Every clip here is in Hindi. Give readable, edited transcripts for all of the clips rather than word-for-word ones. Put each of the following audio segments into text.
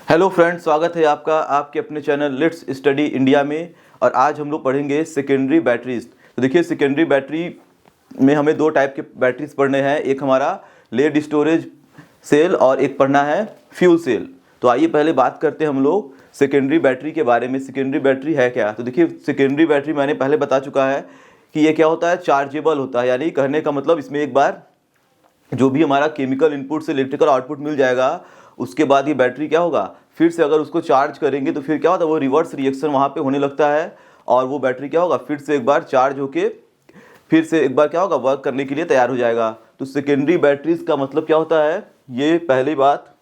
हेलो फ्रेंड्स, स्वागत है आपका आपके अपने चैनल लेट्स स्टडी इंडिया में। और आज हम लोग पढ़ेंगे सेकेंडरी बैटरीज। तो देखिए, सेकेंडरी बैटरी में हमें दो टाइप के बैटरीज पढ़ने हैं। एक हमारा लेड स्टोरेज सेल और एक पढ़ना है फ्यूल सेल। तो आइए पहले बात करते हैं हम लोग सेकेंडरी बैटरी के बारे में। सेकेंडरी बैटरी है क्या? तो देखिए, सेकेंडरी बैटरी मैंने पहले बता चुका है कि ये क्या होता है, चार्जेबल होता है। यानी कहने का मतलब इसमें एक बार जो भी हमारा केमिकल इनपुट से इलेक्ट्रिकल आउटपुट मिल जाएगा, उसके बाद ये बैटरी क्या होगा, फिर से अगर उसको चार्ज करेंगे तो फिर क्या होता है, वो रिवर्स रिएक्शन वहाँ पे होने लगता है और वो बैटरी क्या होगा, फिर से एक बार चार्ज होके फिर से एक बार क्या होगा, वर्क करने के लिए तैयार हो जाएगा। तो सेकेंडरी बैटरीज का मतलब क्या होता है, ये पहली बात,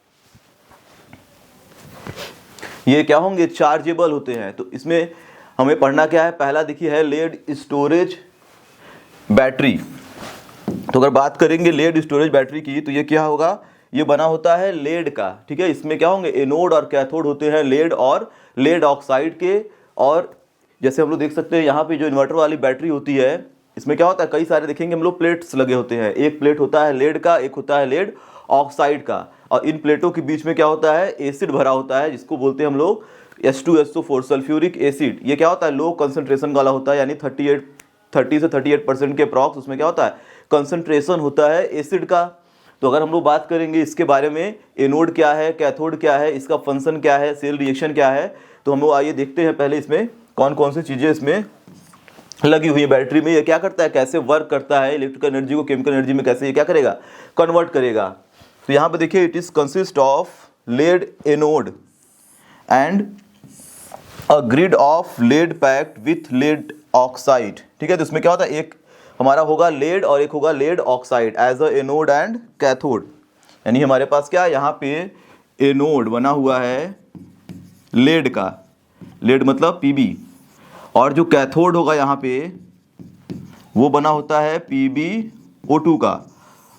ये क्या होंगे, चार्जेबल होते हैं। तो इसमें हमें पढ़ना क्या है, पहला देखिए है लेड स्टोरेज बैटरी। तो अगर बात करेंगे लेड स्टोरेज बैटरी की, तो ये क्या होगा, ये बना होता है लेड का। ठीक है, इसमें क्या होंगे, एनोड और कैथोड होते हैं लेड और लेड ऑक्साइड के। और जैसे हम लोग देख सकते हैं यहाँ पे जो इन्वर्टर वाली बैटरी होती है, इसमें क्या होता है, कई सारे देखेंगे हम लोग प्लेट्स लगे होते हैं। एक प्लेट होता है लेड का, एक होता है लेड ऑक्साइड का। और इन प्लेटों के बीच में क्या होता है, एसिड भरा होता है, जिसको बोलते हैं हम लोग H2SO4 सल्फ्यूरिक एसिड। ये क्या होता है, लो कंसंट्रेशन वाला होता है, यानी 30 से 38% के अप्रॉक्स उसमें क्या होता है, कंसंट्रेशन होता है एसिड का। तो अगर हम लोग बात करेंगे इसके बारे में, एनोड क्या है, कैथोड क्या है, इसका फंक्शन क्या है, सेल रिएक्शन क्या है, तो हम लोग आइए देखते हैं पहले इसमें कौन कौन सी चीज़ें इसमें लगी हुई है बैटरी में। ये क्या करता है, कैसे वर्क करता है, इलेक्ट्रिकल एनर्जी को केमिकल एनर्जी में कैसे ये क्या करेगा, कन्वर्ट करेगा। तो यहाँ पे देखिए, it is consist of lead anode and a grid of lead packed with lead oxide. ठीक है, तो इसमें क्या होता है, एक हमारा होगा लेड और एक होगा lead oxide as a anode and cathode. यानी हमारे पास क्या, यहाँ पे एनोड बना हुआ है लेड का, लेड मतलब Pb, और जो कैथोड होगा यहाँ पे वो बना होता है PbO2 का।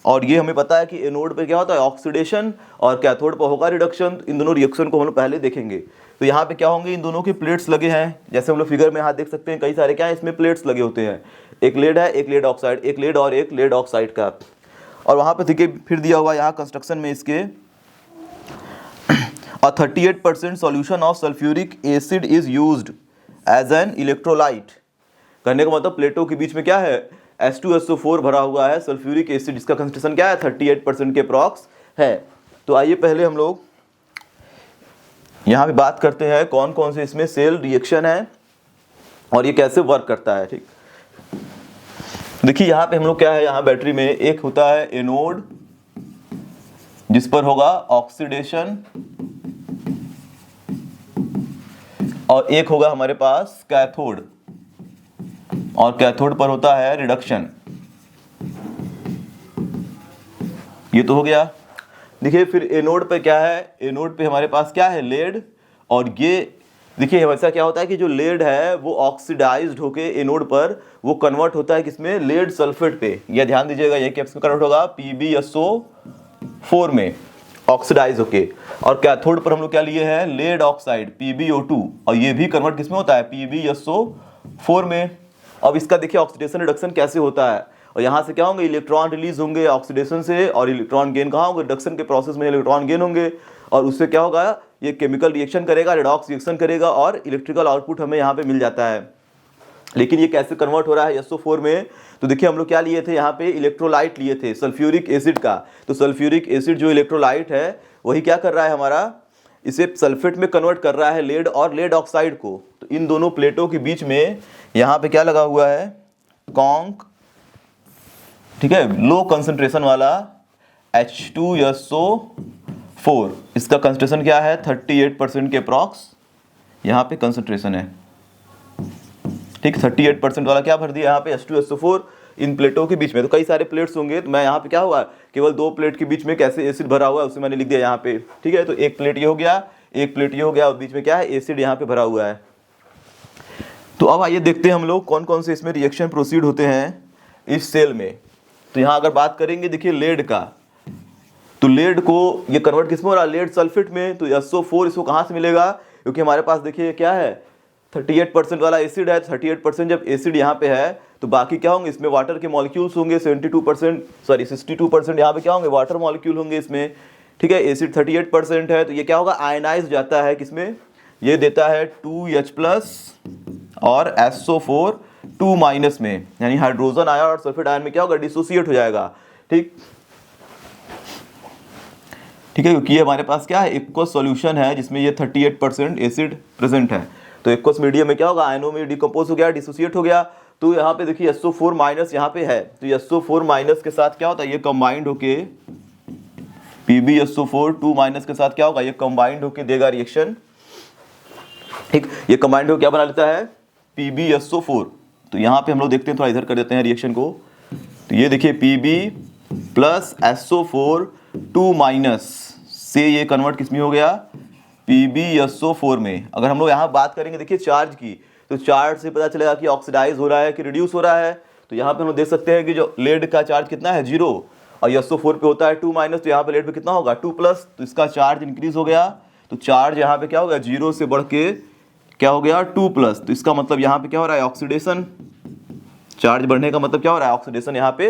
और ये हमें पता है कि एनोड पे क्या होता है, ऑक्सीडेशन, और कैथोड पर होगा रिडक्शन। इन दोनों रिएक्शन को हम लोग पहले देखेंगे। तो यहाँ पे क्या होंगे, इन दोनों के प्लेट्स लगे हैं, जैसे हम लोग फिगर में हाथ देख सकते हैं, कई सारे क्या है इसमें प्लेट्स लगे होते हैं। एक लेड है, एक लेड ऑक्साइड, एक लेड और एक लेड ऑक्साइड का। और वहाँ पे देखिए फिर दिया हुआ यहाँ कंस्ट्रक्शन में इसके 38% solution of sulphuric acid is used as an electrolyte. कहने का मतलब प्लेटों के बीच में क्या है, H2SO4 भरा हुआ है, सल्फ्यूरिक एसिड, जिसका कंसंट्रेशन क्या है, 38% के अप्रॉक्स है। तो आइए पहले हम लोग यहाँ पे बात करते हैं कौन कौन से इसमें सेल रिएक्शन है और ये कैसे वर्क करता है। ठीक, देखिए यहाँ पे हम लोग क्या है, यहाँ बैटरी में एक होता है एनोड जिस पर होगा ऑक्सीडेशन, और एक होगा हमारे पास कैथोड, और कैथोड पर होता है रिडक्शन। ये तो हो गया। देखिए फिर एनोड पे क्या है, एनोड पे हमारे पास क्या है, लेड। और ये देखिए हमेशा क्या होता है कि जो लेड है वो ऑक्सीडाइज्ड होके एनोड पर वो कन्वर्ट होता है किसमें, लेड सल्फेट पे। यह ध्यान दीजिएगा, ये किसमें कन्वर्ट होगा, PbSO4 में ऑक्सीडाइज होके। और कैथोड पर हम लोग क्या लिए हैं, लेड ऑक्साइड PbO2, और ये भी कन्वर्ट किसमें होता है, PbSO4 में। अब इसका देखिए ऑक्सीडेशन रिडक्शन कैसे होता है, और यहाँ से क्या होंगे, इलेक्ट्रॉन रिलीज होंगे ऑक्सीडेशन से, और इलेक्ट्रॉन गेन कहाँ होंगे, रिडक्शन के प्रोसेस में इलेक्ट्रॉन गेन होंगे, और उससे क्या होगा, ये केमिकल रिएक्शन करेगा, रेडॉक्स रिएक्शन करेगा, और इलेक्ट्रिकल आउटपुट हमें यहाँ पे मिल जाता है। लेकिन ये कैसे कन्वर्ट हो रहा है SO4 में, तो देखिए हम लोग क्या लिए थे, यहाँ पे इलेक्ट्रोलाइट लिए थे सल्फ्यूरिक एसिड का। तो सल्फ्यूरिक एसिड जो इलेक्ट्रोलाइट है वही क्या कर रहा है, हमारा इसे सल्फेट में कन्वर्ट कर रहा है, लेड और लेड ऑक्साइड को। तो इन दोनों प्लेटों के बीच में यहाँ पे क्या लगा हुआ है, कॉन्क, ठीक है, लो कंसंट्रेशन वाला H2SO4। इसका कंसंट्रेशन क्या है, 38% के अप्रॉक्स यहाँ पे कंसंट्रेशन है। ठीक, 38% वाला क्या भर दिया यहाँ पे, H2SO4 इन प्लेटों के बीच में। तो कई सारे प्लेट्स होंगे, तो मैं यहाँ पे क्या हुआ, केवल दो प्लेट के बीच में कैसे एसिड भरा हुआ है उसे मैंने लिख दिया यहाँ पे। ठीक है, तो एक प्लेट ये हो गया, एक प्लेट ये हो गया, और बीच में क्या है, एसिड यहाँ पे भरा हुआ है। तो अब आइए देखते हैं हम लोग कौन कौन से इसमें रिएक्शन प्रोसीड होते हैं इस सेल में। तो यहाँ अगर बात करेंगे देखिए लेड का, तो लेड को ये कन्वर्ट किसमें हो रहा है, लेड सल्फेट में। तो SO4 इसको कहाँ से मिलेगा, क्योंकि हमारे पास देखिए क्या है, 38% वाला एसिड है। 38% जब एसिड यहाँ पे है तो बाकी क्या होंगे, इसमें वाटर के मॉलिक्यूल्स होंगे 62% यहाँ पे क्या होंगे, वाटर मॉलिक्यूल होंगे इसमें। ठीक है, एसिड 38% है, तो ये क्या होगा, आयनाइज जाता है किसमें, ये देता है 2H+ और SO4 2- में, यानी हाइड्रोजन आयन और सल्फेट आयन में क्या होगा, डिसोसिएट हो जाएगा। ठीक है, क्योंकि ये हमारे पास क्या है, एक्वस सॉल्यूशन है जिसमें ये 38% एसिड प्रेजेंट है, तो एक्वस मीडियम में क्या होगा, आयनों में डिकम्पोज हो गया, डिसोसिएट हो गया। तो यहाँ पे देखिए SO4- यहाँ पे है, तो SO4- के साथ क्या होता है, ये कंबाइंड होके PbSO4 2- के साथ क्या होगा, ये कंबाइंड होके देगा रिएक्शन। ठीक, ये कंबाइंड होकर क्या बना लेता है, PbSO4। तो यहाँ पे हम लोग देखते हैं, थोड़ा इधर कर देते हैं रिएक्शन को, तो ये देखिए Pb + SO4 2- से ये कन्वर्ट किसमें हो गया, PbSO4 में। अगर हम लोग यहाँ बात करेंगे देखिए चार्ज की, तो चार्ज से पता चलेगा कि ऑक्सीडाइज हो रहा है कि रिड्यूस हो रहा है। तो यहाँ पे हम लोग देख सकते हैं कि जो लेड का चार्ज कितना है, 0, और SO4 पे होता है 2-, तो यहाँ पे लेड पे कितना होगा 2+, तो इसका चार्ज इंक्रीज हो गया, तो चार्ज यहाँ पे क्या हो गया, 0 से बढ़ के क्या हो गया 2+, तो इसका मतलब यहाँ पे क्या हो रहा है, ऑक्सीडेशन। चार्ज बढ़ने का मतलब क्या हो रहा है, ऑक्सीडेशन यहाँ पे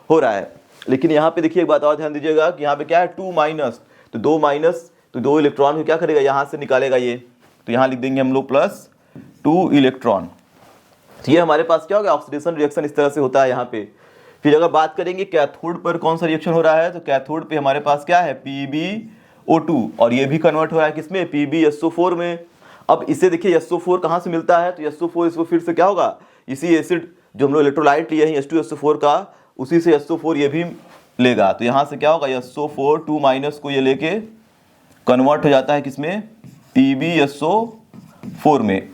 हो रहा है। लेकिन यहाँ पे देखिए एक बात और ध्यान दीजिएगा कि यहाँ पे क्या है 2-, तो 2-, तो 2 इलेक्ट्रॉन को क्या करेगा, यहाँ से निकालेगा ये, तो यहाँ लिख देंगे हम लोग +2 इलेक्ट्रॉन। तो ये हमारे पास क्या हो गया, ऑक्सीडेशन रिएक्शन इस तरह से होता है यहाँ पे। फिर अगर बात करेंगे कैथोड पर कौन सा रिएक्शन हो रहा है, तो कैथोड पे हमारे पास क्या है, PbO2, और ये भी कन्वर्ट हो रहा है किसमें, PbSO4 में। अब इसे देखिए SO4 कहाँ से मिलता है, तो SO4 इसको फिर से क्या होगा, इसी एसिड जो हम लोग इलेक्ट्रोलाइट लिए हैं H2SO4 का, उसी से SO4 ये भी लेगा, तो यहाँ से क्या होगा, SO4 2- को ये लेके कन्वर्ट हो जाता है किसमें, PbSO4 में।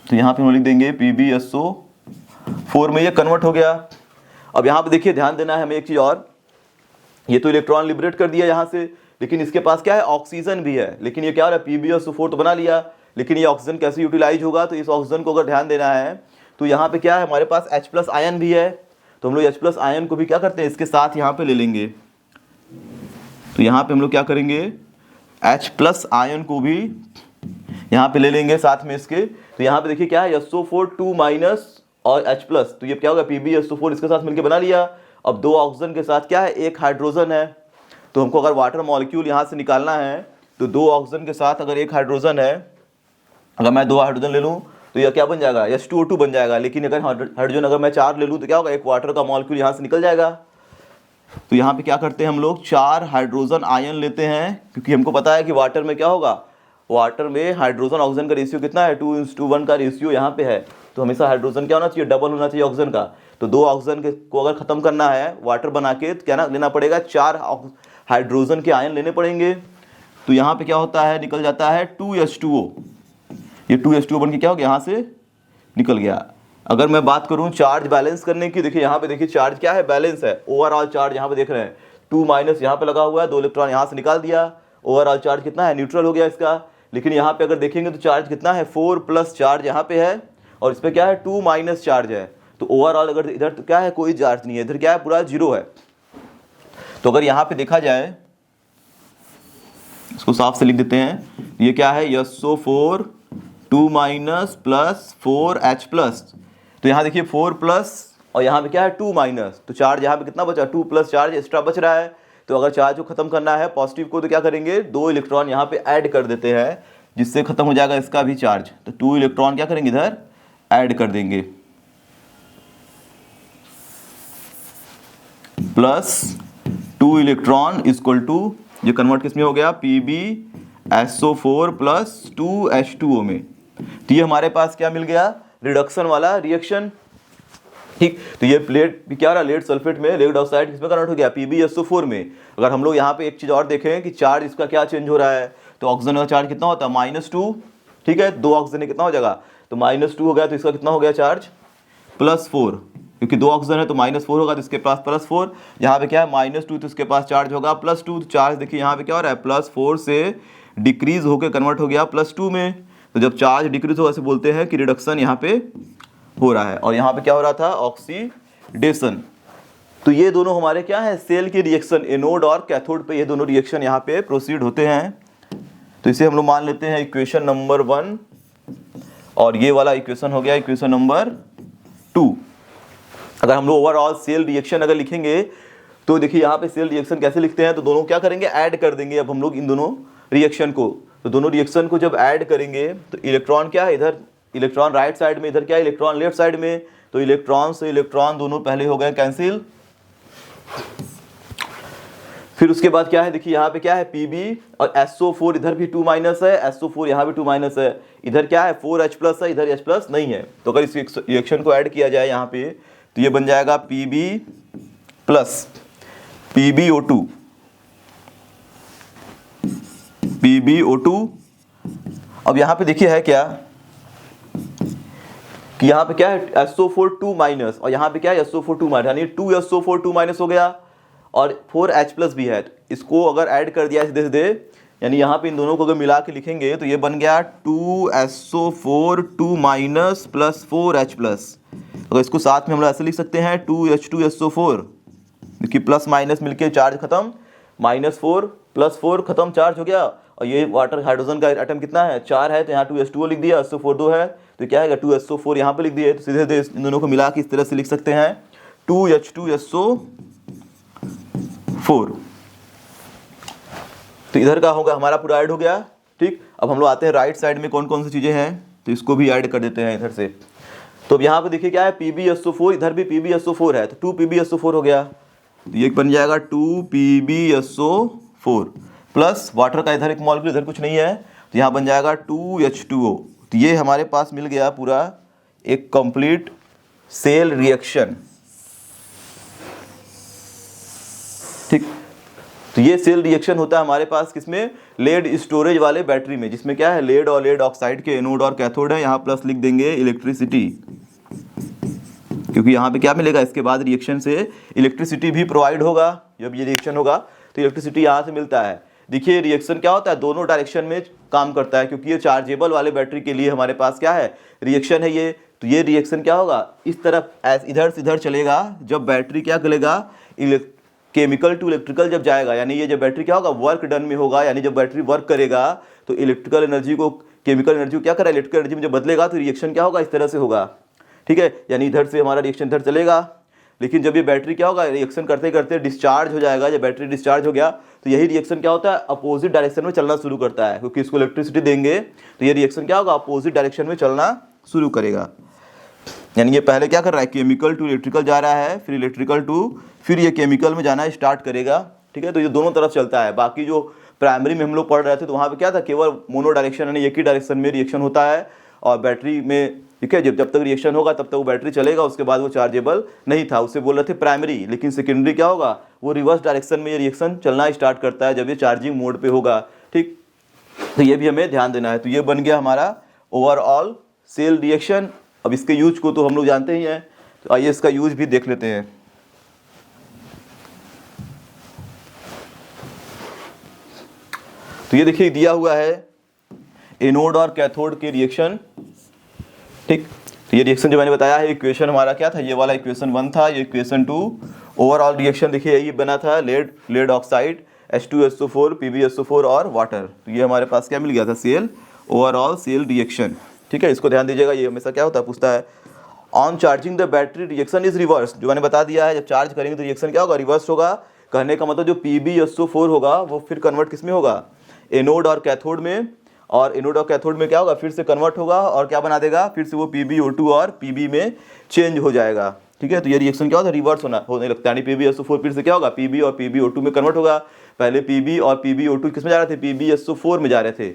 तो यहाँ पे हम लिख देंगे PbSO4 में ये कन्वर्ट हो गया। अब यहाँ पे देखिए ध्यान देना है हमें एक चीज और, ये तो इलेक्ट्रॉन लिबरेट कर दिया यहाँ से, लेकिन इसके पास क्या है, ऑक्सीजन भी है। लेकिन ये क्या हो रहा है, PbSO4 तो बना लिया, लेकिन ये ऑक्सीजन कैसे यूटिलाइज होगा, तो इस ऑक्सीजन को अगर ध्यान देना है तो यहाँ पे क्या है, हमारे पास H+ आयन भी है, तो हम लोग H+ आयन को भी क्या करते हैं, इसके साथ यहाँ पे ले लेंगे। तो यहाँ पे हम लोग क्या करेंगे, H+ आयन को भी यहाँ पे ले लेंगे साथ में इसके। तो यहाँ पे देखिए क्या है, SO4 2- और H+, तो ये क्या होगा, PbSO4 इसके साथ मिलकर बना लिया। अब 2 ऑक्सीजन के साथ क्या है, 1 हाइड्रोजन है, तो हमको अगर वाटर मॉलिक्यूल यहाँ से निकालना है, तो 2 ऑक्सीजन के साथ अगर 1 हाइड्रोजन है, अगर मैं 2 हाइड्रोजन ले लूँ तो यह क्या बन जाएगा, H2O2 बन जाएगा। लेकिन अगर हाइड्रोजन अगर मैं 4 ले लूँ तो क्या होगा, 1 वाटर का मॉलिक्यूल यहाँ से निकल जाएगा। तो यहाँ पे क्या करते हैं हम लोग, 4 हाइड्रोजन आयन लेते हैं, क्योंकि हमको पता है कि वाटर में क्या होगा, वाटर में हाइड्रोजन ऑक्सीजन का रेशियो कितना है, 2:1 का रेशियो यहाँ पे है। तो हमेशा हाइड्रोजन क्या होना चाहिए, डबल होना चाहिए ऑक्सीजन का। तो 2 ऑक्सीजन को अगर खत्म करना है वाटर बना के, तो क्या ना लेना पड़ेगा, 4 हाइड्रोजन के आयन लेने पड़ेंगे। तो यहाँ पे क्या होता है, निकल जाता है 2H2O, ये 2H2O बन के क्या हो गया, यहाँ से निकल गया। अगर मैं बात करूँ चार्ज बैलेंस करने की, देखिए यहाँ पे देखिए चार्ज क्या है, बैलेंस है। ओवरऑल चार्ज यहाँ पे देख रहे हैं 2- यहाँ पे लगा हुआ है, 2 इलेक्ट्रॉन यहाँ से निकाल दिया, ओवरऑल चार्ज कितना है, न्यूट्रल हो गया इसका। लेकिन यहाँ पे अगर देखेंगे तो चार्ज कितना है, 4+ चार्ज यहाँ पे है, और इस पर क्या है 2- चार्ज है। तो ओवरऑल अगर इधर तो क्या है, कोई चार्ज नहीं है, इधर क्या है, पूरा 0 है। तो अगर यहाँ पे देखा जाए, इसको साफ से लिख देते हैं, ये क्या है, SO4 2- + 4H+। तो यहाँ देखिए 4+, और यहाँ पे क्या है 2-, तो चार्ज यहाँ पे कितना बचा, 2+ चार्ज एक्स्ट्रा बच रहा है। तो अगर चार्ज को खत्म करना है पॉजिटिव को, तो क्या करेंगे, 2 इलेक्ट्रॉन यहाँ पे ऐड कर देते हैं, जिससे खत्म हो जाएगा इसका भी चार्ज। तो 2 इलेक्ट्रॉन क्या करेंगे, इधर ऐड कर देंगे, +2 इलेक्ट्रॉन इक्वल टू, ये कन्वर्ट किसमें हो गया, PbSO4 + 2H2O में। तो ये हमारे पास क्या मिल गया, रिडक्शन वाला रिएक्शन। ठीक, तो ये प्लेट क्या रहा, लेड सल्फेट में लेड ऑक्साइड किसमें कन्वर्ट हो गया, PbSO4 में। अगर हम लोग यहाँ पे एक चीज़ और देखें कि चार्ज इसका क्या चेंज हो रहा है, तो ऑक्सीजन का चार्ज कितना होता है, -2। ठीक है, 2 ऑक्सीजन कितना हो जाएगा, तो -2 हो गया, तो इसका कितना हो गया चार्ज, +4, क्योंकि 2 ऑक्सीजन है तो -4 होगा, तो इसके पास +4। यहाँ पे क्या है, -2, तो इसके पास चार्ज होगा +2। तो चार्ज देखिए यहाँ पे क्या हो रहा है, +4 से डिक्रीज होकर कन्वर्ट हो गया +2 में। तो जब चार्ज डिक्रीज होगा से बोलते हैं कि रिडक्शन यहाँ पे हो रहा है। और यहाँ पे क्या हो रहा था, ऑक्सीडेशन। तो ये दोनों हमारे क्या है, सेल के रिएक्शन, एनोड और कैथोड पे ये दोनों रिएक्शन यहाँ पे प्रोसीड होते हैं। तो इसे हम लोग मान लेते हैं इक्वेशन नंबर 1, और ये वाला इक्वेशन हो गया इक्वेशन नंबर 2। अगर हम लोग ओवरऑल सेल रिएक्शन अगर लिखेंगे तो देखिए यहाँ पे सेल रिएक्शन कैसे लिखते हैं, तो दोनों क्या करेंगे, ऐड कर देंगे अब हम लोग इन दोनों रिएक्शन को। तो दोनों रिएक्शन को जब ऐड करेंगे तो इलेक्ट्रॉन क्या है, इधर इलेक्ट्रॉन राइट साइड में, इधर क्या है इलेक्ट्रॉन लेफ्ट साइड में, तो इलेक्ट्रॉन से इलेक्ट्रॉन दोनों पहले हो गए कैंसिल। फिर उसके बाद क्या है, देखिए यहाँ पे क्या है Pb और SO4, इधर भी 2 माइनस है, SO4 यहाँ भी 2 माइनस है, इधर क्या है 4H प्लस है, इधर H प्लस नहीं है। तो अगर इस रिएक्शन को ऐड किया जाए यहाँ पे तो ये बन जाएगा Pb प्लस PbO2, PbO2। अब यहाँ पे देखिए है क्या कि यहाँ पे क्या है SO4 2 माइनस और यहाँ पे क्या है SO4 2 माइनस, यानी 2SO4 2 माइनस हो गया और 4H प्लस भी है। इसको अगर ऐड कर दिया सीधे सीधे, यानी यहाँ पे इन दोनों को अगर मिला के लिखेंगे तो ये बन गया 2SO4 2 minus plus 4H plus. अगर इसको साथ में हम लोग ऐसे लिख सकते हैं 2H2SO4, देखिए प्लस माइनस मिलके चार्ज खत्म, -4 प्लस 4 खत्म, चार्ज हो गया। और ये वाटर हाइड्रोजन का एटम कितना है 4 है, तो यहाँ 2H2O लिख दिया, SO4 2 है तो क्या है 2SO4 यहाँ पे लिख दिए। तो सीधे सीधे इन दोनों को मिला के इस तरह से लिख सकते हैं 2H2SO4। तो इधर का होगा हमारा पूरा ऐड हो गया। ठीक, अब हम लोग आते हैं राइट साइड में कौन कौन सी चीज़ें हैं, तो इसको भी ऐड कर देते हैं इधर से। तो अब यहाँ पे देखिए क्या है PbSO4, इधर भी PbSO4 है तो 2PbSO4 हो गया, तो ये बन जाएगा 2PbSO4 प्लस वाटर का इधर एक मॉलिक्यूल, इधर कुछ नहीं है तो यहाँ बन जाएगा 2H2O। तो ये हमारे पास मिल गया पूरा एक कंप्लीट सेल रिएक्शन। ठीक, तो ये सेल रिएक्शन होता है हमारे पास किसमें, लेड स्टोरेज वाले बैटरी में, जिसमें क्या है लेड और लेड ऑक्साइड के एनोड और कैथोड है। यहाँ प्लस लिख देंगे इलेक्ट्रिसिटी, क्योंकि यहाँ पे क्या मिलेगा, इसके बाद रिएक्शन से इलेक्ट्रिसिटी भी प्रोवाइड होगा। जब ये रिएक्शन होगा तो इलेक्ट्रिसिटी यहाँ से मिलता है। देखिए रिएक्शन क्या होता है, दोनों डायरेक्शन में काम करता है, क्योंकि ये चार्जेबल वाले बैटरी के लिए हमारे पास क्या है रिएक्शन है ये। तो ये रिएक्शन क्या होगा, इस तरफ इधर से इधर चलेगा। जब बैटरी क्या करेगा, केमिकल टू इलेक्ट्रिकल जब जाएगा, यानी ये जब बैटरी क्या होगा वर्क डन में होगा, यानी जब बैटरी वर्क करेगा तो इलेक्ट्रिकल एनर्जी को केमिकल एनर्जी को क्या करेगा, इलेक्ट्रिकल एनर्जी में जब बदलेगा तो रिएक्शन क्या होगा, इस तरह से होगा। ठीक है, यानी इधर से हमारा रिएक्शन इधर चलेगा, लेकिन जब ये बैटरी क्या होगा रिएक्शन करते करते डिस्चार्ज हो जाएगा। जब बैटरी डिस्चार्ज हो गया तो यही रिएक्शन क्या होता है, अपोजिट डायरेक्शन में चलना शुरू करता है, क्योंकि इसको इलेक्ट्रिसिटी देंगे तो ये रिएक्शन क्या होगा, अपोजिट डायरेक्शन में चलना शुरू करेगा। यानी ये पहले क्या कर रहा है, केमिकल टू इलेक्ट्रिकल जा रहा है, फिर इलेक्ट्रिकल टू, फिर ये केमिकल में जाना स्टार्ट करेगा। ठीक है, तो ये दोनों तरफ चलता है। बाकी जो प्राइमरी में हम लोग पढ़ रहे थे तो वहाँ पे क्या था, केवल मोनो डायरेक्शन यानी एक ही डायरेक्शन में रिएक्शन होता है। और बैटरी में ठीक है, जब तक रिएक्शन होगा तब तक वो बैटरी चलेगा, उसके बाद वो चार्जेबल नहीं था, उससे बोल रहे थे प्राइमरी। लेकिन सेकेंडरी क्या होगा, वो रिवर्स डायरेक्शन में ये रिएक्शन चलना स्टार्ट करता है जब ये चार्जिंग मोड पे होगा। ठीक, तो ये भी हमें ध्यान देना है। तो ये बन गया हमारा ओवरऑल सेल रिएक्शन। अब इसके यूज को तो हम लोग जानते ही हैं, तो आइए इसका यूज भी देख लेते हैं। तो ये देखिए दिया हुआ है एनोड और कैथोड के रिएक्शन। ठीक, तो ये रिएक्शन जो मैंने बताया है, इक्वेशन हमारा क्या था, ये वाला इक्वेशन 1 था, ये इक्वेशन 2। ओवरऑल रिएक्शन देखिए यही बना था, लेड ऑक्साइड H2SO4 PbSO4 और वाटर। तो ये हमारे पास क्या मिल गया था, सेल, ओवरऑल सेल रिएक्शन। ठीक है, इसको ध्यान दीजिएगा, ये हमेशा क्या होता है, पूछता है on charging the battery reaction is reverse. जो मैंने बता दिया है, जब चार्ज करेंगे तो रिएक्शन क्या होगा, रिवर्स होगा। कहने का मतलब जो PbSO4 होगा वो फिर कन्वर्ट किस में होगा, एनोड और कैथोड में, और एनोड और कैथोड में क्या होगा, फिर से कन्वर्ट होगा और क्या बना देगा, फिर से वो PbO2 और Pb में चेंज हो जाएगा। ठीक है, तो ये रिएक्शन क्या होता है, रिवर्स होने लगता है, यानी PbSO4 फिर से क्या होगा, Pb और PbO2 में कन्वर्ट होगा। पहले Pb और PbO2 किस में जा रहे थे, PbSO4 में जा रहे थे।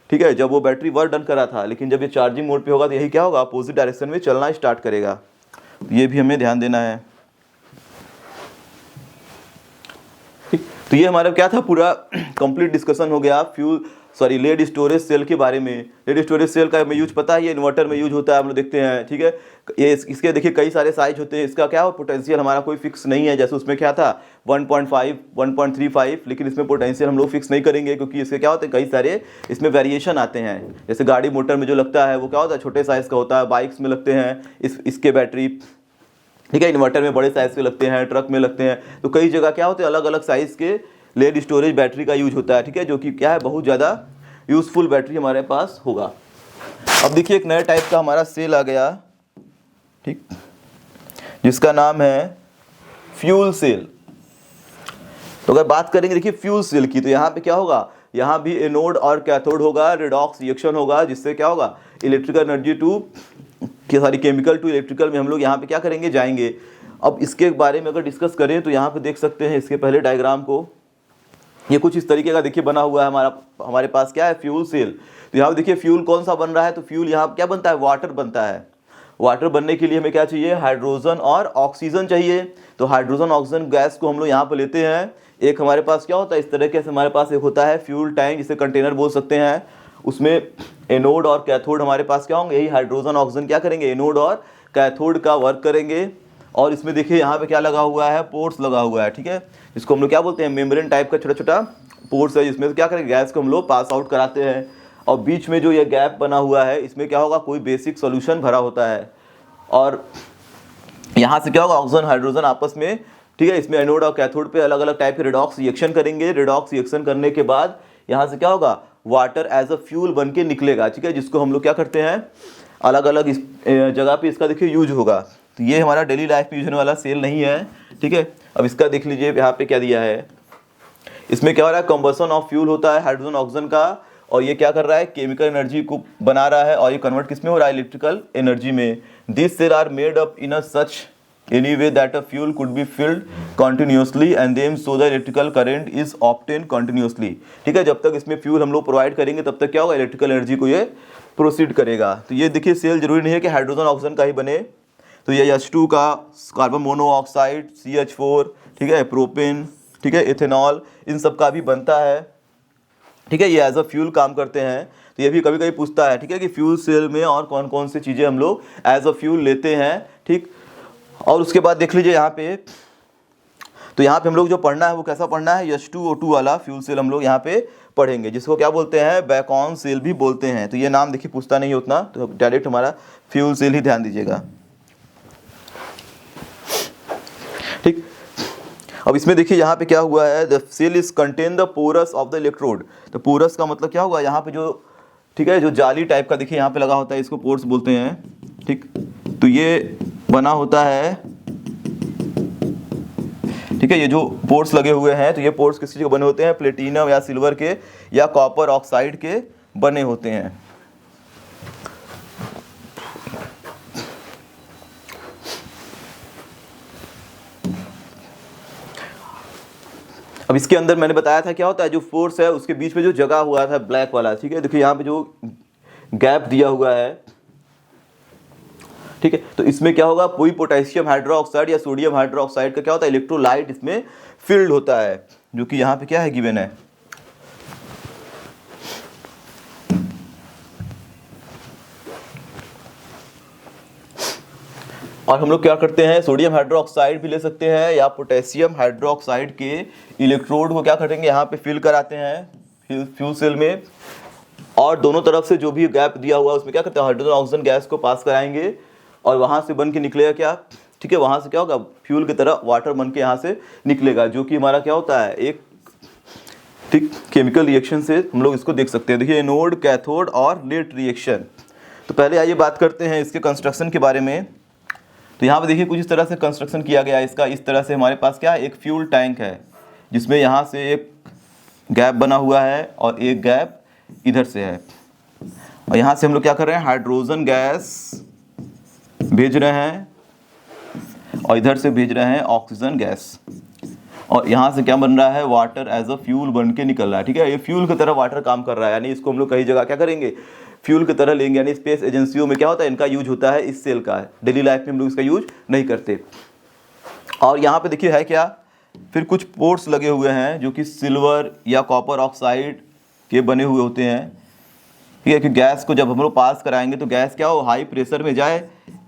ठीक है, जब वो बैटरी वर्क डन कर रहा था, लेकिन जब ये चार्जिंग मोड पे होगा तो यही क्या होगा, अपोजिट डायरेक्शन में चलना स्टार्ट करेगा। तो ये भी हमें ध्यान देना है। ठीक, तो ये हमारा क्या था, पूरा कंप्लीट डिस्कशन हो गया लेड स्टोरेज सेल के बारे में। लेड स्टोरेज सेल का हमें यूज पता है, ये इन्वर्टर में यूज होता है, हम लोग देखते हैं। ठीक है, ये इसके देखिए कई सारे साइज होते हैं, इसका क्या हो, पोटेंशियल हमारा कोई फिक्स नहीं है। जैसे उसमें क्या था 1.5 1.35, लेकिन इसमें पोटेंशियल हम लोग फिक्स नहीं करेंगे, क्योंकि इसके क्या होते हैं, कई सारे इसमें वेरिएशन आते हैं। जैसे गाड़ी मोटर में जो लगता है वो क्या होता है, छोटे साइज़ का होता है, बाइक्स में लगते हैं इसके बैटरी। ठीक है, इन्वर्टर में बड़े साइज़ के लगते हैं, ट्रक में लगते हैं। तो कई जगह क्या होते हैं, अलग अलग साइज़ के लेड स्टोरेज बैटरी का यूज होता है। ठीक है, जो कि क्या है, बहुत ज़्यादा यूजफुल बैटरी हमारे पास होगा। अब देखिए एक नया टाइप का हमारा सेल आ गया, ठीक, जिसका नाम है फ्यूल सेल। तो अगर बात करेंगे देखिए फ्यूल सेल की, तो यहाँ पे क्या होगा, यहाँ भी एनोड और कैथोड होगा, रिडॉक्स रिएक्शन होगा, जिससे क्या होगा electrical energy to chemical to electrical में हम लोग यहाँ पे क्या करेंगे, जाएंगे। अब इसके बारे में अगर डिस्कस करें तो यहाँ पे देख सकते हैं इसके पहले डायग्राम को, ये कुछ इस तरीके का देखिए बना हुआ है हमारे पास क्या है, फ्यूल सेल। तो यहाँ पे देखिए फ्यूल कौन सा बन रहा है, तो फ्यूल यहाँ क्या बनता है, वाटर बनता है। वाटर बनने के लिए हमें क्या चाहिए, हाइड्रोजन और ऑक्सीजन चाहिए। तो हाइड्रोजन ऑक्सीजन गैस को हम लोग यहाँ पर लेते हैं। एक हमारे पास क्या होता है, इस तरीके से हमारे पास एक होता है फ्यूल टैंक, जिसे कंटेनर बोल सकते हैं। उसमें एनोड और कैथोड हमारे पास क्या होंगे, यही हाइड्रोजन ऑक्सीजन क्या करेंगे, एनोड और कैथोड का वर्क करेंगे। और इसमें देखिए यहाँ पे क्या लगा हुआ है, पोर्ट्स लगा हुआ है, ठीक है, इसको हम लोग क्या बोलते हैं, मेम्ब्रेन टाइप का छोटा छोटा पोर्ट्स है, जिसमें क्या करेंगे, गैस को हम लोग पास आउट कराते हैं। और बीच में जो ये गैप बना हुआ है, इसमें क्या होगा, कोई बेसिक सोल्यूशन भरा होता है। और यहाँ से क्या होगा, ऑक्सीजन हाइड्रोजन आपस में, ठीक है, इसमें एनोड और कैथोड पे अलग अलग टाइप के रिडॉक्स रिएक्शन करेंगे। रिडॉक्स रिएक्शन करने के बाद यहाँ से क्या होगा, वाटर एज अ फ्यूल बन के निकलेगा, ठीक है, जिसको हम लोग क्या करते हैं, अलग अलग इस जगह पे इसका देखिए यूज होगा। तो ये हमारा डेली लाइफ में यूज होने वाला सेल नहीं है, ठीक है। अब इसका देख लीजिए यहाँ पे क्या दिया है, इसमें क्या हो रहा है, कंबसन ऑफ फ्यूल होता है हाइड्रोजन ऑक्सीजन का, और ये क्या कर रहा है, केमिकल एनर्जी को बना रहा है, और ये कन्वर्ट किस में हो रहा है, इलेक्ट्रिकल एनर्जी में। This cell are made up in a such any way that a fuel could be filled continuously and then so the electrical current is obtained continuously, ठीक है। जब तक इसमें फ्यूल हम लोग प्रोवाइड करेंगे तब तक क्या होगा, इलेक्ट्रिकल एनर्जी को ये प्रोसीड करेगा। तो ये देखिए सेल जरूरी नहीं है कि हाइड्रोजन ऑक्सीजन का ही बने, तो ये H2 का, कार्बन मोनोऑक्साइड CH4, ठीक है, प्रोपेन, ठीक है, इथेनॉल, इन सब का भी बनता है, ठीक है, ये एज अ फ्यूल काम करते हैं। तो ये भी कभी कभी पूछता है, ठीक है, कि फ्यूल सेल में और कौन कौन सी चीज़ें हम लोग एज अ फ्यूल लेते हैं, ठीक। और उसके बाद देख लीजिए यहाँ पे, तो यहाँ पे हम लोग जो पढ़ना है वो कैसा पढ़ना है, H2O2 वाला फ्यूल सेल हम लोग यहाँ पे पढ़ेंगे, जिसको क्या बोलते हैं, बैकॉन सेल भी बोलते हैं। तो ये नाम देखिए पूछता नहीं है उतना, तो डायरेक्ट हमारा फ्यूल सेल ही ध्यान दीजिएगा, ठीक। अब इसमें देखिए यहाँ पे क्या हुआ है, the cell is contain the pores of the electrode. तो पोरस का मतलब क्या होगा, यहाँ पे जो, ठीक है, जो जाली टाइप का देखिए यहाँ पे लगा होता है, इसको पोर्स बोलते हैं, ठीक। तो ये बना होता है, ठीक है, ये जो पोर्ट्स लगे हुए हैं, तो ये पोर्ट्स किस चीज़ के बने होते हैं, प्लेटिनम या सिल्वर के या कॉपर ऑक्साइड के बने होते हैं। अब इसके अंदर मैंने बताया था क्या होता है, जो फोर्स है उसके बीच में जो जगह हुआ था ब्लैक वाला, ठीक है, देखिए यहाँ पे जो गैप दिया हुआ है, ठीक है। तो इसमें क्या होगा, कोई पोटेशियम हाइड्रोक्साइड या सोडियम हाइड्रोक्साइड का क्या होता है, इलेक्ट्रोलाइट इसमें फील्ड होता है, जो कि यहाँ पे क्या है, गिवन है। और हम लोग क्या करते हैं, सोडियम हाइड्रोक्साइड भी ले सकते हैं या पोटेशियम हाइड्रोक्साइड के इलेक्ट्रोड को क्या करेंगे, यहाँ पे फिल कराते हैं फ्यूल सेल में, और दोनों तरफ से जो भी गैप दिया हुआ है उसमें क्या करते हैं, हाइड्रोजन ऑक्सीजन गैस को पास कराएंगे, और वहाँ से बन के निकलेगा क्या, ठीक है, वहाँ से क्या होगा, फ्यूल की तरह वाटर बन के यहाँ से निकलेगा, जो कि हमारा क्या होता है, एक, ठीक, केमिकल रिएक्शन से हम लोग इसको देख सकते हैं। देखिए एनोड, कैथोड और लेट रिएक्शन। तो पहले आइए बात करते हैं इसके कंस्ट्रक्शन के बारे में। तो यहाँ पे देखिए कुछ इस तरह से कंस्ट्रक्शन किया गया है इसका। इस तरह से हमारे पास क्या है, एक फ्यूल टैंक है, जिसमें यहाँ से एक गैप बना हुआ है और एक गैप इधर से है, और यहाँ से हम लोग क्या कर रहे हैं, हाइड्रोजन गैस भेज रहे हैं, और इधर से भेज रहे हैं ऑक्सीजन गैस, और यहाँ से क्या बन रहा है, वाटर एज अ फ्यूल बन के निकल रहा है, ठीक है। ये फ्यूल की तरह वाटर काम कर रहा है, यानी इसको हम लोग कई जगह क्या करेंगे, फ्यूल की तरह लेंगे, यानी स्पेस एजेंसियों में क्या होता है, इनका यूज होता है, इस सेल का। डेली लाइफ में हम लोग इसका यूज नहीं करते। और यहाँ पे देखिए है क्या, फिर कुछ पोर्ट्स लगे हुए हैं जो कि सिल्वर या कॉपर ऑक्साइड के बने हुए होते हैं, ठीक है, कि गैस को जब हम लोग पास कराएंगे तो गैस क्या हो, हाई प्रेशर में जाए,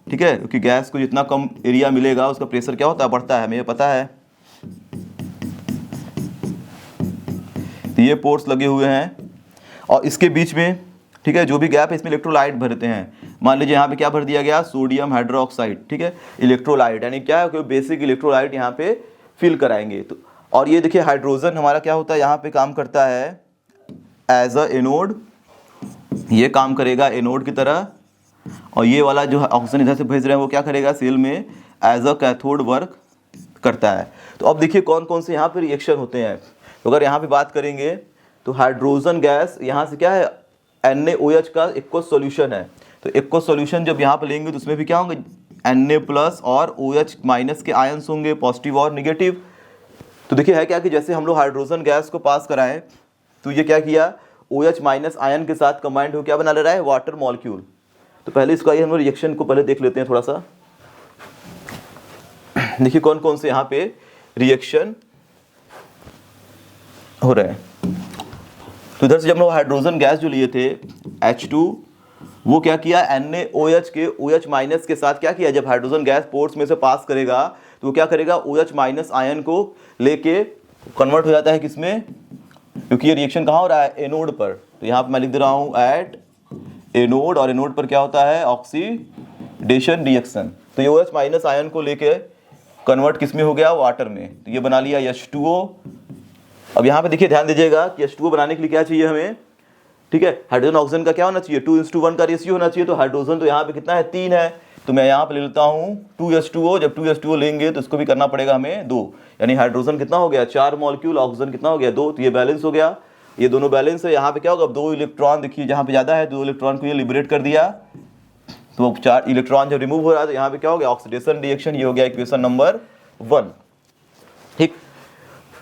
ठीक है, क्योंकि गैस को जितना कम एरिया मिलेगा उसका प्रेशर क्या होता है, बढ़ता है, हमें ये पता है। तो ये पोर्ट्स लगे हुए हैं, और इसके बीच में, ठीक है, जो भी गैप है इसमें इलेक्ट्रोलाइट भरते हैं। मान लीजिए यहाँ पे क्या भर दिया गया, सोडियम हाइड्रोक्साइड, ठीक है, इलेक्ट्रोलाइट, यानी क्या है, कोई बेसिक इलेक्ट्रोलाइट यहाँ पे फिल कराएंगे। तो और ये देखिए हाइड्रोजन हमारा क्या होता है, यहाँ पे काम करता है एज अ एनोड, ये काम करेगा एनोड की तरह, और ये वाला जो ऑक्सीजन इधर से भेज रहे हैं वो क्या करेगा, सेल में एज अ कैथोड वर्क करता है। तो अब देखिए कौन कौन से यहाँ पे रिएक्शन होते हैं। तो अगर यहाँ पे बात करेंगे तो हाइड्रोजन गैस यहाँ से क्या है, NaOH का एक्वस सॉल्यूशन है। तो एक्वस सॉल्यूशन जब यहाँ पे लेंगे तो उसमें भी क्या होंगे, Na+ और OH- के आयंस होंगे, पॉजिटिव और निगेटिव। तो देखिए है क्या कि जैसे हम लोग हाइड्रोजन गैस को पास कराएं तो ये क्या किया, OH- आयन के साथ कंबाइंड हो क्या बना ले रहा है, वाटर मॉलिक्यूल। तो पहले इसका ये हम लोग रिएक्शन को पहले देख लेते हैं थोड़ा सा। देखिए कौन कौन से यहाँ पे रिएक्शन हो रहे हैं। तो इधर से जब हम लोग हाइड्रोजन गैस जो लिए थे H2, वो क्या किया, NaOH के OH- के साथ क्या किया, जब हाइड्रोजन गैस पोर्स में से पास करेगा तो वो क्या करेगा, OH- आयन को लेके कन्वर्ट हो जाता है किसमें, क्योंकि ये रिएक्शन कहाँ हो रहा है, एनोड पर। तो यहाँ पे मैं लिख दे रहा हूँ एट एनोड, और एनोड पर क्या होता है, ऑक्सीडेशन रिएक्शन। तो ये OH- आयन को लेके कन्वर्ट किस में हो गया, वाटर में। तो ये बना लिया H2O। अब यहाँ पे देखिए ध्यान दीजिएगा कि H2O बनाने के लिए क्या चाहिए हमें, ठीक है, हाइड्रोजन ऑक्सीजन का क्या होना चाहिए, 2:1 का रेशियो होना चाहिए। तो हाइड्रोजन तो यहाँ पे कितना है, 3 है। तो मैं यहाँ पे ले लेता हूँ 2H2O। जब 2H2O लेंगे तो इसको भी करना पड़ेगा हमें 2, यानी हाइड्रोजन कितना हो गया, 4 मॉलिक्यूल, ऑक्सीजन कितना हो गया, 2। तो ये बैलेंस हो गया, ये दोनों बैलेंस है। यहाँ पे क्या होगा, 2 इलेक्ट्रॉन, देखिए जहाँ पे ज़्यादा है 2 इलेक्ट्रॉन को ये लिबरेट कर दिया। तो 4 इलेक्ट्रॉन जब रिमूव हो रहा है तो यहाँ पे क्या हो गया, ऑक्सीडेशन रिएक्शन। ये हो गया इक्वेशन नंबर 1, ठीक।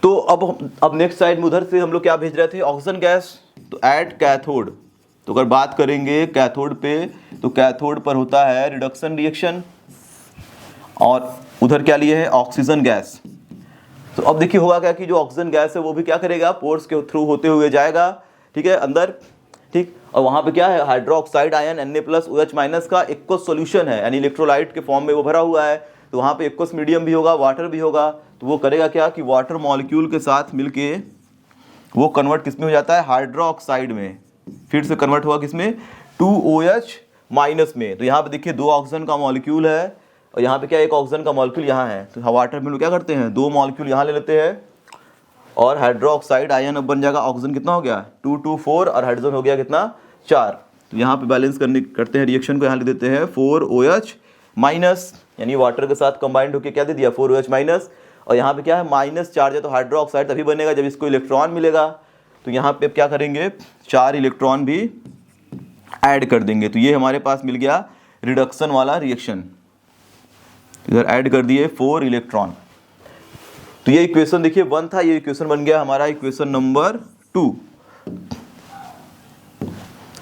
तो अब नेक्स्ट साइड में उधर से हम लोग क्या भेज रहे थे, ऑक्सीजन गैस। तो एट कैथोड, तो अगर बात करेंगे कैथोड पे, तो कैथोड पर होता है रिडक्शन रिएक्शन, और उधर क्या लिए है, ऑक्सीजन गैस। तो अब देखिए होगा क्या कि जो ऑक्सीजन गैस है वो भी क्या करेगा, पोर्स के थ्रू होते हुए जाएगा, ठीक है, अंदर, ठीक। और वहाँ पे क्या है, हाइड्रोक्साइड आयन Na+ OH- का एक्वस सॉल्यूशन है, यानी इलेक्ट्रोलाइट के फॉर्म में वो भरा हुआ है। तो वहाँ पे एक्वस मीडियम भी होगा, वाटर भी होगा। तो वो करेगा क्या कि वाटर मॉलिक्यूल के साथ मिलके वो कन्वर्ट किस में हो जाता है, हाइड्रोक्साइड में। फिर से कन्वर्ट हुआ किसमें, 2OH- में। तो यहाँ पे देखिए 2 ऑक्सीजन का मॉलिक्यूल है, और यहाँ पे क्या, एक ऑक्सीजन का मॉलिक्यूल यहाँ है। तो वाटर में लोग क्या करते हैं, 2 मॉलिक्यूल यहाँ ले लेते हैं, और हाइड्रोक्साइड आयन अब बन जाएगा, ऑक्सीजन कितना हो गया, 2 और हाइड्रोजन हो गया कितना, 4। तो यहाँ पे बैलेंस करते हैं रिएक्शन को, यहाँ ले देते हैं 4OH-, यानी वाटर के साथ कंबाइंड होकर क्या दे दिया, 4OH-। और यहाँ पे क्या है, माइनस चार्ज है, तो हाइड्रोक्साइड तभी बनेगा जब इसको इलेक्ट्रॉन मिलेगा। तो यहाँ पे क्या करेंगे, 4 इलेक्ट्रॉन भी ऐड कर देंगे। तो ये हमारे पास मिल गया रिडक्शन वाला रिएक्शन, इधर ऐड कर दिए 4 इलेक्ट्रॉन। तो ये इक्वेशन देखिए 1 था, ये इक्वेशन बन गया हमारा इक्वेशन नंबर 2।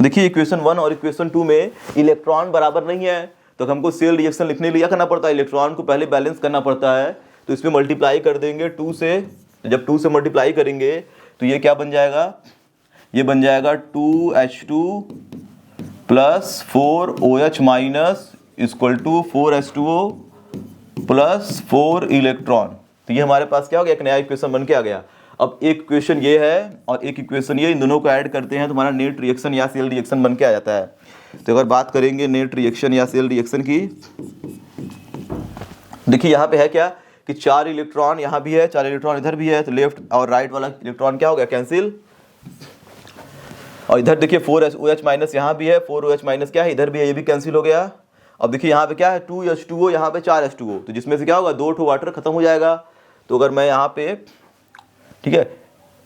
देखिए इक्वेशन 1 और इक्वेशन 2 में इलेक्ट्रॉन बराबर नहीं है, तो हमको सेल रिएक्शन लिखने के लिए क्या करना पड़ता है, इलेक्ट्रॉन को पहले बैलेंस करना पड़ता है। तो इसमें मल्टीप्लाई कर देंगे 2 से। जब 2 से मल्टीप्लाई करेंगे तो ये क्या बन जाएगा, ये बन जाएगा 2H2 + 4OH- = 4H2O + 4 इलेक्ट्रॉन। तो ये हमारे पास क्या हो गया, एक नया इक्वेशन बन के आ गया। अब एक इक्वेशन ये है और एक इक्वेशन ये, इन दोनों को ऐड करते हैं तो हमारा नेट रिएक्शन या सेल रिएक्शन बन के आ जाता है। तो अगर बात करेंगे नेट रिएक्शन या सेल रिएक्शन की, देखिए यहाँ पे है क्या कि 4 इलेक्ट्रॉन यहाँ भी है, 4 इलेक्ट्रॉन इधर भी है। तो लेफ्ट और राइट वाला इलेक्ट्रॉन क्या हो गया, कैंसिल। और इधर देखिए 4OH- यहाँ भी है, 4OH- क्या है, इधर भी है, ये भी कैंसिल हो गया। अब देखिए यहाँ पे क्या है, 2H2O, यहाँ पे 4H2O। तो जिसमें से क्या होगा, 2 वाटर खत्म हो जाएगा। तो अगर मैं यहाँ पे, ठीक है,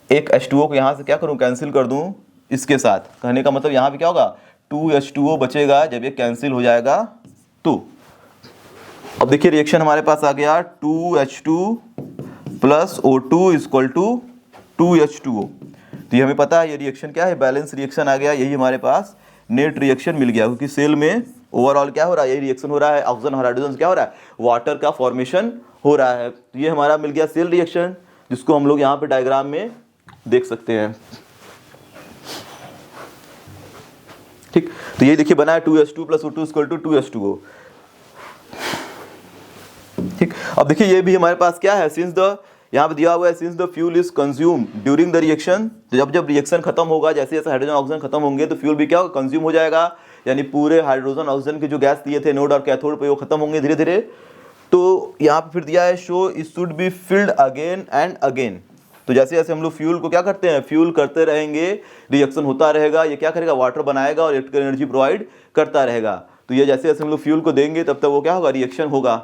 एक H2O को यहाँ से क्या करूँ, कैंसिल कर दूँ इसके साथ। कहने का मतलब यहाँ पे क्या होगा, 2H2O बचेगा जब ये कैंसिल हो जाएगा तो। अब देखिए रिएक्शन हमारे पास आ गया 2H2 + O2 = 2H2O। तो ये हमें पता है ये रिएक्शन क्या है, बैलेंस रिएक्शन आ गया। यही हमारे पास नेट रिएक्शन मिल गया, क्योंकि सेल में ओवरऑल क्या हो रहा है, यही रिएक्शन हो रहा है, ऑक्सीजन और हाइड्रोजन से क्या हो रहा है, वाटर का फॉर्मेशन हो रहा है। तो ये हमारा मिल गया सेल रिएक्शन, जिसको हम लोग यहाँ पे डायग्राम में देख सकते हैं, ठीक। तो ये देखिए बना है 2H2 + O2 = 2H2O, ठीक। अब देखिए ये भी हमारे पास क्या है, सिंस द, यहाँ पे दिया हुआ है since the fuel is consume during the reaction. तो जब रिएक्शन खत्म होगा, जैसे जैसे हाइड्रोजन ऑक्सीजन खत्म होंगे तो फ्यूल भी क्या होगा, कंज्यूम हो जाएगा। यानी पूरे हाइड्रोजन ऑक्सीजन के जो गैस दिए थे नोड और कैथोड पे, वो खत्म होंगे धीरे धीरे। तो यहाँ पे फिर दिया है show it should be filled again and again. तो जैसे जैसे हम लोग फ्यूल को क्या करते हैं, फ्यूल करते रहेंगे, रिएक्शन होता रहेगा, ये क्या करेगा, वाटर बनाएगा और इलेक्ट्रिकल एनर्जी प्रोवाइड करता रहेगा। तो ये जैसे जैसे हम लोग फ्यूल को देंगे तब तक वो क्या होगा, रिएक्शन होगा।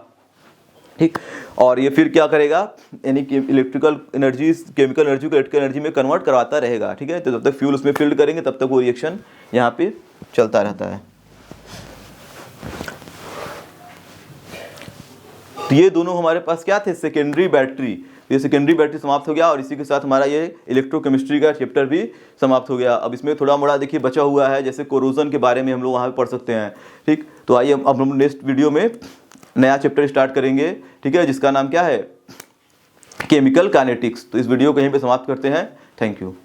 ठीक। और ये फिर क्या करेगा, यानी कि इलेक्ट्रिकल एनर्जी केमिकल एनर्जी को इलेक्ट्रिकल एनर्जी में कन्वर्ट करवाता रहेगा। ठीक है, तो जब तक फ्यूल उसमें फिल्ड करेंगे तब तक वो रिएक्शन यहाँ पे चलता रहता है। तो ये दोनों हमारे पास क्या थे, सेकेंडरी बैटरी। ये सेकेंडरी बैटरी समाप्त हो गया और इसी के साथ हमारा ये इलेक्ट्रोकेमिस्ट्री का चैप्टर भी समाप्त हो गया। अब इसमें थोड़ा मोड़ा देखिए बचा हुआ है, जैसे कोरोजन के बारे में हम लोग वहाँ पे पढ़ सकते हैं। ठीक, तो आइए अब हम नेक्स्ट वीडियो में नया चैप्टर स्टार्ट करेंगे। ठीक है, जिसका नाम क्या है, केमिकल काइनेटिक्स। तो इस वीडियो को यहीं पे समाप्त करते हैं। Thank you.